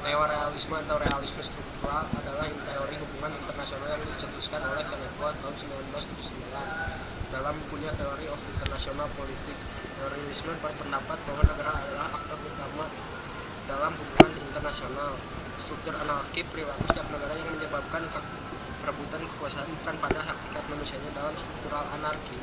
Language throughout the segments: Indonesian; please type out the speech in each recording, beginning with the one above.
Neorealisme atau realisme struktural adalah teori hubungan internasional yang dicetuskan oleh Kenneth tahun 1979 dalam bukunya Theory of International Politics. Neorealisme berpendapat bahwa negara adalah aktor utama dalam hubungan internasional. Struktur anarki perilaku setiap negara yang menyebabkan perebutan kekuasaan bukan pada hakikat manusianya. Dalam struktural anarki,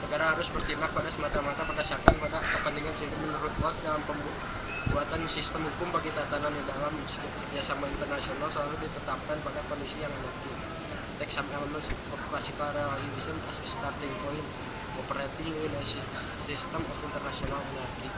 negara harus bertindak pada semata-mata berdasarkan pada kepentingan sendiri. Menurut Walsh, dalam pembuatan sistem hukum bagi tatanan di dalam kerjasama internasional selalu ditetapkan pada kondisi yang anarki. Take some elements of classical realism as a starting point, operating in a system of international anarchy.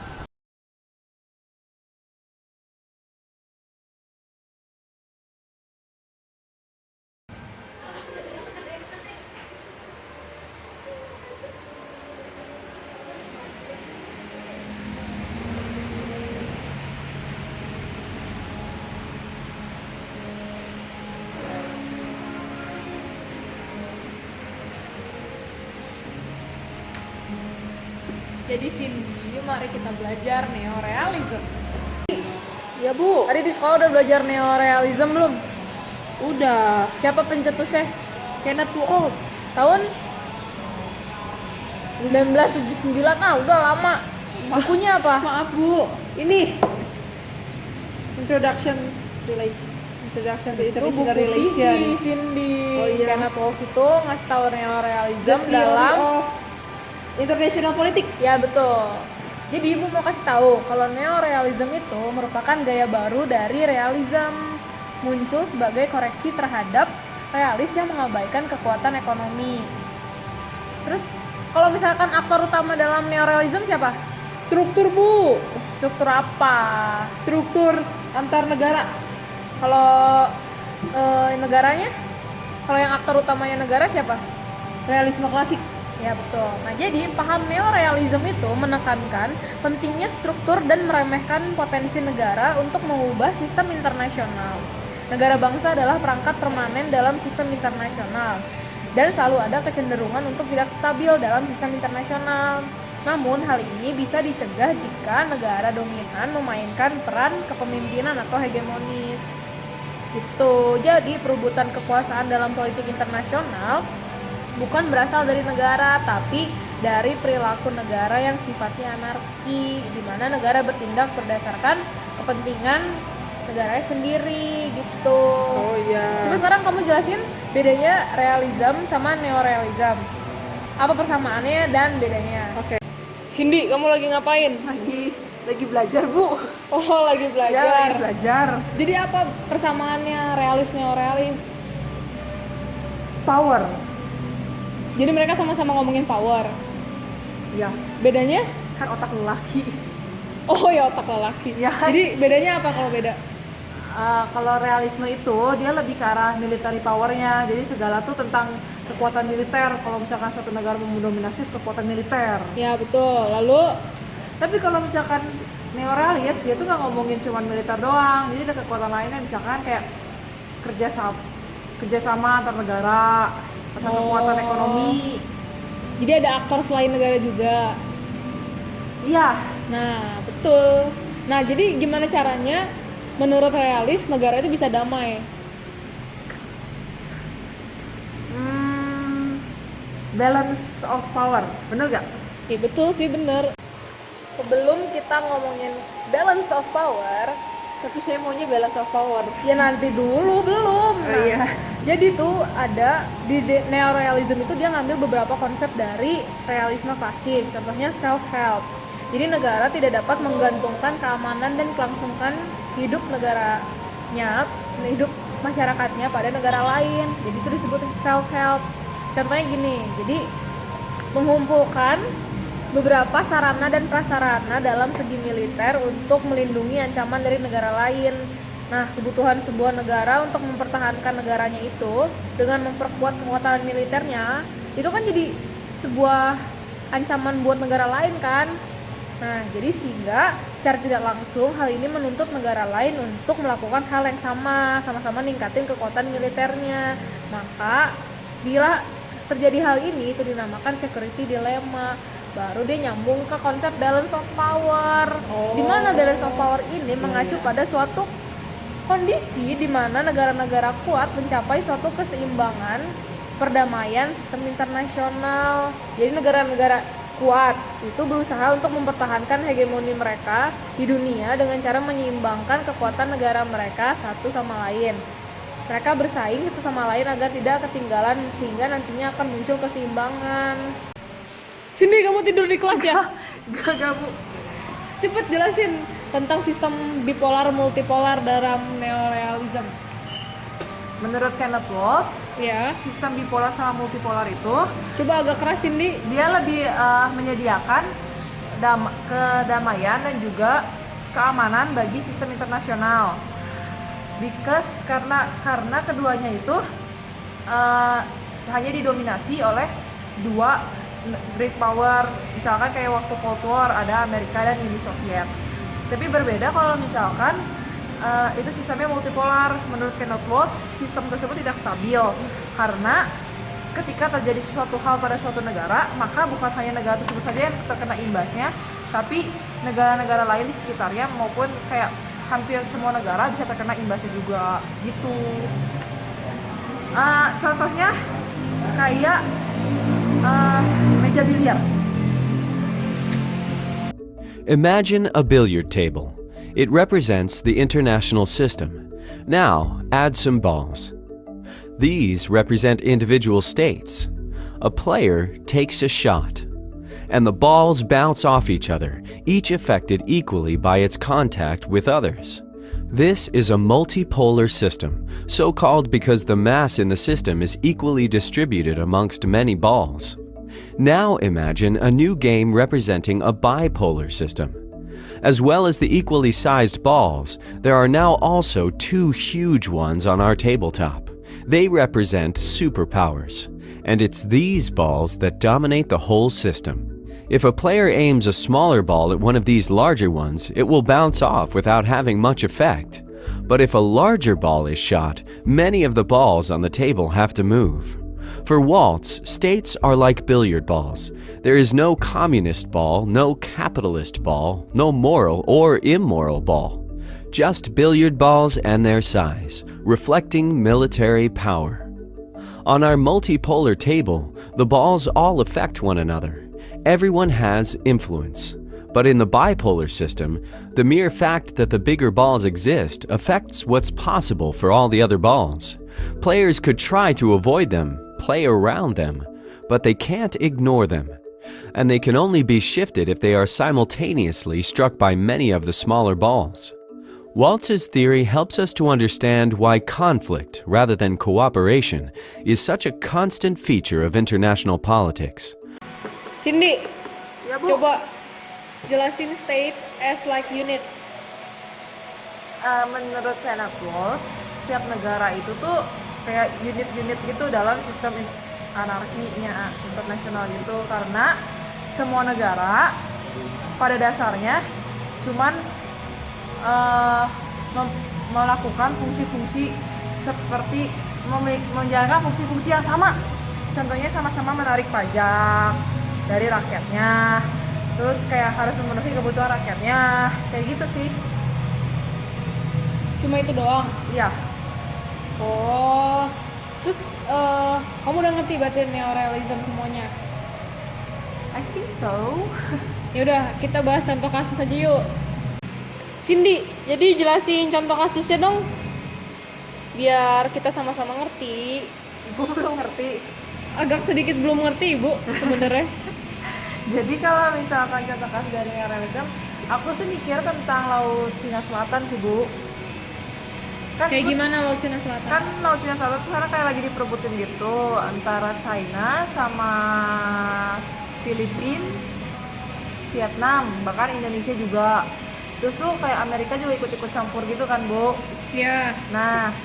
Jadi Cindy, mari kita belajar neorealism. Ya Bu, Tadi di sekolah udah belajar neorealism belum? udah. Siapa pencetusnya? Kenneth Waltz. Tahun 1979. Udah lama. Bukunya apa? Maaf Bu, ini Introduction to Itu International buku Relation. Bihi, Cindy. Oh, iya. Kenneth Waltz itu ngasih tahu neorealism The Theory dalam of International Politics. ya betul. Jadi ibu mau kasih tahu kalau neorealism itu merupakan gaya baru dari realism, muncul sebagai koreksi terhadap realis yang mengabaikan kekuatan ekonomi. Terus kalau misalkan aktor utama dalam neorealism siapa? Struktur Bu, Struktur apa? struktur antar negara. Kalau negaranya? Kalau yang aktor utamanya negara siapa? Realisme klasik. Ya betul. Nah jadi paham neorealism itu menekankan pentingnya struktur dan meremehkan potensi negara untuk mengubah sistem internasional. Negara bangsa adalah perangkat permanen dalam sistem internasional dan selalu ada kecenderungan untuk tidak stabil dalam sistem internasional. Namun hal ini bisa dicegah jika negara dominan memainkan peran kepemimpinan atau hegemonis. Gitu. Jadi perebutan kekuasaan dalam politik internasional bukan berasal dari negara, tapi dari perilaku negara yang sifatnya anarki, di mana negara bertindak berdasarkan kepentingan negaranya sendiri, gitu. Oh iya. Coba sekarang kamu jelasin bedanya realism sama neorealism. Apa persamaannya dan bedanya? Oke. Cindy, kamu lagi ngapain? Lagi belajar Bu. Oh, lagi Ya, belajar. lagi belajar. Jadi apa persamaannya realis neorealis? Power. Jadi mereka sama-sama ngomongin power. Ya, Bedanya? kan otak lelaki. Oh ya, otak lelaki. Ya kan? Jadi bedanya apa kalau beda? Kalau realisme itu dia lebih ke arah military powernya. Jadi segala tuh tentang kekuatan militer. Kalau misalkan suatu negara mendominasi kekuatan militer. Ya betul. Lalu Tapi kalau misalkan neorealis dia tuh nggak ngomongin cuma militer doang. Jadi ada kekuatan lainnya, misalkan kayak kerjasama antar negara atau kekuatan ekonomi. jadi ada aktor selain negara juga. Iya, Nah betul. Nah jadi gimana caranya menurut realis negara itu bisa damai? balance of power, bener gak? Ya betul sih, bener. Sebelum kita ngomongin balance of power, Tapi saya maunya balance of power. ya nanti dulu belum. Oh, iya. Jadi tuh ada di neorealism itu dia ngambil beberapa konsep dari realisme klasik. Contohnya self help. Jadi negara tidak dapat menggantungkan keamanan dan kelangsungan hidup negaranya, hidup masyarakatnya pada negara lain. Jadi itu disebut self help. Contohnya gini. Jadi mengumpulkan beberapa sarana dan prasarana dalam segi militer untuk melindungi ancaman dari negara lain. Nah, kebutuhan sebuah negara untuk mempertahankan negaranya itu dengan memperkuat kekuatan militernya, itu kan jadi sebuah ancaman buat negara lain kan. Nah, jadi sehingga secara tidak langsung hal ini menuntut negara lain untuk melakukan hal yang sama-sama ningkatin kekuatan militernya. Maka bila terjadi hal ini itu dinamakan security dilemma. baru dia nyambung ke konsep balance of power. Di mana balance of power ini mengacu pada suatu kondisi di mana negara-negara kuat mencapai suatu keseimbangan perdamaian sistem internasional. Jadi negara-negara kuat itu berusaha untuk mempertahankan hegemoni mereka di dunia dengan cara menyeimbangkan kekuatan negara mereka satu sama lain. Mereka bersaing satu sama lain agar tidak ketinggalan sehingga nantinya akan muncul keseimbangan. Cindy, kamu tidur di kelas ya? Gak Bu. Cepet jelasin tentang sistem bipolar multipolar dalam neorealism. Menurut Kenneth Waltz, Ya, sistem bipolar sama multipolar itu coba agak keras Cindy. dia lebih menyediakan kedamaian dan juga keamanan bagi sistem internasional. Because karena keduanya itu hanya didominasi oleh dua great power, misalkan kayak waktu Cold War ada Amerika dan Uni Soviet. Tapi berbeda kalau misalkan itu sistemnya multipolar. Menurut Kenneth Waltz, sistem tersebut tidak stabil karena ketika terjadi sesuatu hal pada suatu negara, maka bukan hanya negara tersebut saja yang terkena imbasnya, tapi negara-negara lain di sekitarnya maupun kayak hampir semua negara bisa terkena imbasnya juga gitu. Contohnya kayak meja biliar. Imagine a billiard table. It represents the international system. Now, add some balls. These represent individual states. A player takes a shot, and the balls bounce off each other, each affected equally by its contact with others. This is a multipolar system, so called because the mass in the system is equally distributed amongst many balls. Now imagine a new game representing a bipolar system. As well as the equally sized balls, there are now also two huge ones on our tabletop. They represent superpowers, and it's these balls that dominate the whole system. If a player aims a smaller ball at one of these larger ones, it will bounce off without having much effect. But if a larger ball is shot, many of the balls on the table have to move. For Waltz, states are like billiard balls. There is no communist ball, no capitalist ball, no moral or immoral ball. Just billiard balls and their size, reflecting military power. On our multipolar table, the balls all affect one another. Everyone has influence. But in the bipolar system, the mere fact that the bigger balls exist affects what's possible for all the other balls. Players could try to avoid them, play around them, but they can't ignore them. And they can only be shifted if they are simultaneously struck by many of the smaller balls. Waltz's theory helps us to understand why conflict, rather than cooperation, is such a constant feature of international politics. Cindy, Ya Bu. coba jelasin states as like units. Menurut Kenneth Waltz, setiap negara itu tuh kayak unit-unit gitu dalam sistem anarkinya internasional gitu, karena semua negara pada dasarnya cuman melakukan fungsi-fungsi seperti menjalankan fungsi-fungsi yang sama. Contohnya sama-sama menarik pajak dari rakyatnya, terus kayak harus memenuhi kebutuhan rakyatnya, kayak gitu sih. Cuma itu doang. Iya. Oh, terus kamu udah ngerti berarti neorealism semuanya? I think so. Ya udah, kita bahas contoh kasus aja yuk. Cindy, jadi jelasin contoh kasusnya dong, biar kita sama-sama ngerti. Ibu belum ngerti. Agak sedikit belum ngerti Ibu sebenarnya. Jadi kalau misalkan contoh kasus dari neorealism, aku sih mikir tentang Laut Cina Selatan sih Bu. Kayak gimana Laut Cina Selatan? Kan Laut Cina Selatan sekarang kayak lagi diperebutin gitu antara China sama Filipina, Vietnam, bahkan Indonesia juga. Terus tuh kayak Amerika juga ikut-ikut campur gitu kan Bu. Ya, Nah,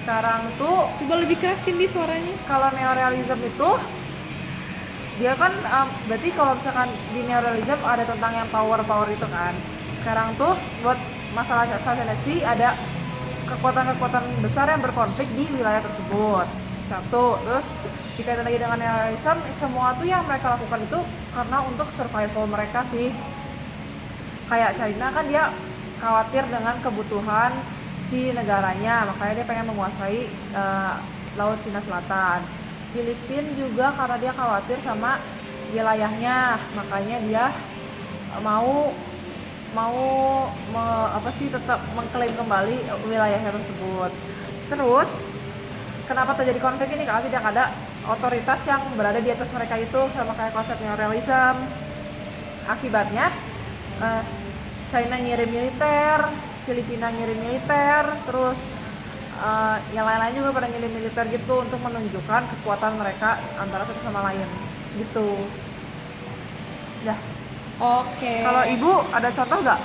sekarang tuh coba lebih kerasin di suaranya. kalau neorealism itu dia kan berarti kalau misalkan di neorealism ada tentang yang power itu kan. Sekarang tuh buat masalah South China Sea ada kekuatan-kekuatan besar yang berkonflik di wilayah tersebut. Satu, terus dikaitan lagi dengan neorealism, semua tuh yang mereka lakukan itu karena untuk survival mereka sih. Kayak China kan dia khawatir dengan kebutuhan si negaranya, makanya dia pengen menguasai Laut Cina Selatan. Filipina juga karena dia khawatir sama wilayahnya, makanya dia mau tetap mengklaim kembali wilayahnya tersebut. Terus kenapa terjadi konflik ini? Karena tidak ada otoritas yang berada di atas mereka itu, sama kayak konsep neorealism. Akibatnya China ngirim militer, Filipina ngirim militer, terus yang lain-lain juga pada ngirim militer gitu untuk menunjukkan kekuatan mereka antara satu sama lain gitu. Dah. Oke. Kalau ibu ada contoh nggak?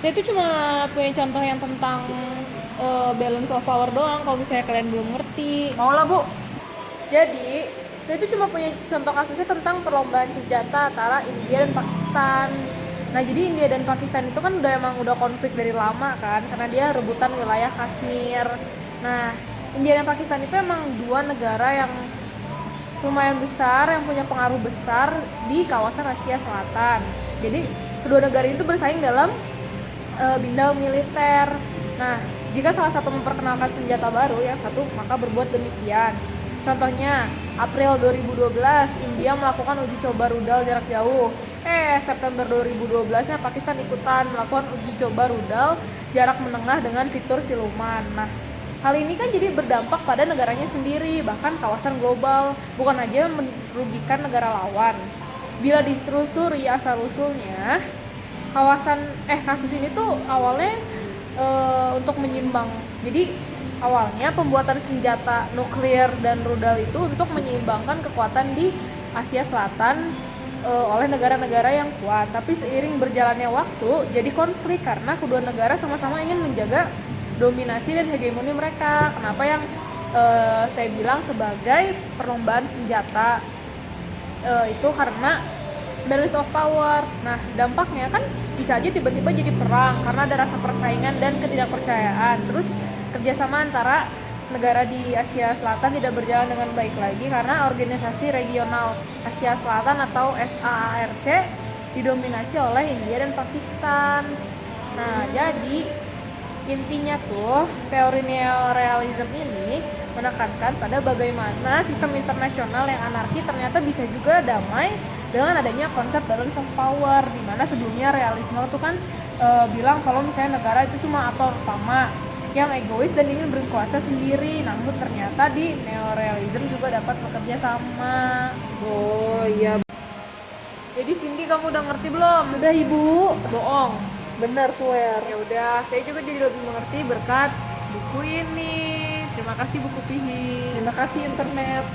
Saya tuh cuma punya contoh yang tentang balance of power doang, kalau misalnya kalian belum ngerti. Mau lah bu. Jadi, saya itu cuma punya contoh kasusnya tentang perlombaan senjata antara India dan Pakistan. Nah, jadi India dan Pakistan itu kan udah konflik dari lama kan, karena dia rebutan wilayah Kashmir. Nah, India dan Pakistan itu emang dua negara yang lumayan besar, yang punya pengaruh besar di kawasan Asia Selatan. Jadi, kedua negara itu bersaing dalam bidang militer. Nah, jika salah satu memperkenalkan senjata baru, yang satu maka berbuat demikian. Contohnya, April 2012 India melakukan uji coba rudal jarak jauh. September 2012-nya Pakistan ikutan melakukan uji coba rudal jarak menengah dengan fitur siluman. Nah, hal ini kan jadi berdampak pada negaranya sendiri, bahkan kawasan global, bukan aja merugikan negara lawan. Bila ditelusuri asal-usulnya, kasus ini tuh awalnya untuk menyimbang. Jadi awalnya pembuatan senjata nuklir dan rudal itu untuk menyeimbangkan kekuatan di Asia Selatan oleh negara-negara yang kuat. Tapi seiring berjalannya waktu jadi konflik karena kedua negara sama-sama ingin menjaga dominasi dan hegemoni mereka. Kenapa yang saya bilang sebagai perlombaan senjata itu karena balance of power. Nah, dampaknya kan bisa aja tiba-tiba jadi perang karena ada rasa persaingan dan ketidakpercayaan. Terus kerjasama antara negara di Asia Selatan tidak berjalan dengan baik lagi karena Organisasi Regional Asia Selatan atau SAARC didominasi oleh India dan Pakistan. Nah, jadi intinya tuh teori neorealism ini menekankan pada bagaimana sistem internasional yang anarki ternyata bisa juga damai dengan adanya konsep balance of power, di mana sebelumnya realisme itu kan bilang kalau misalnya negara itu cuma aktor utama yang egois dan ingin berkuasa sendiri. Namun ternyata di neorealism juga dapat bekerja sama. Oh iya. Jadi Cindy, kamu udah ngerti belum? Sudah ibu. Bohong. Benar, swear. Ya udah, saya juga jadi lebih mengerti berkat buku ini. Terima kasih buku Pihi. Terima kasih internet.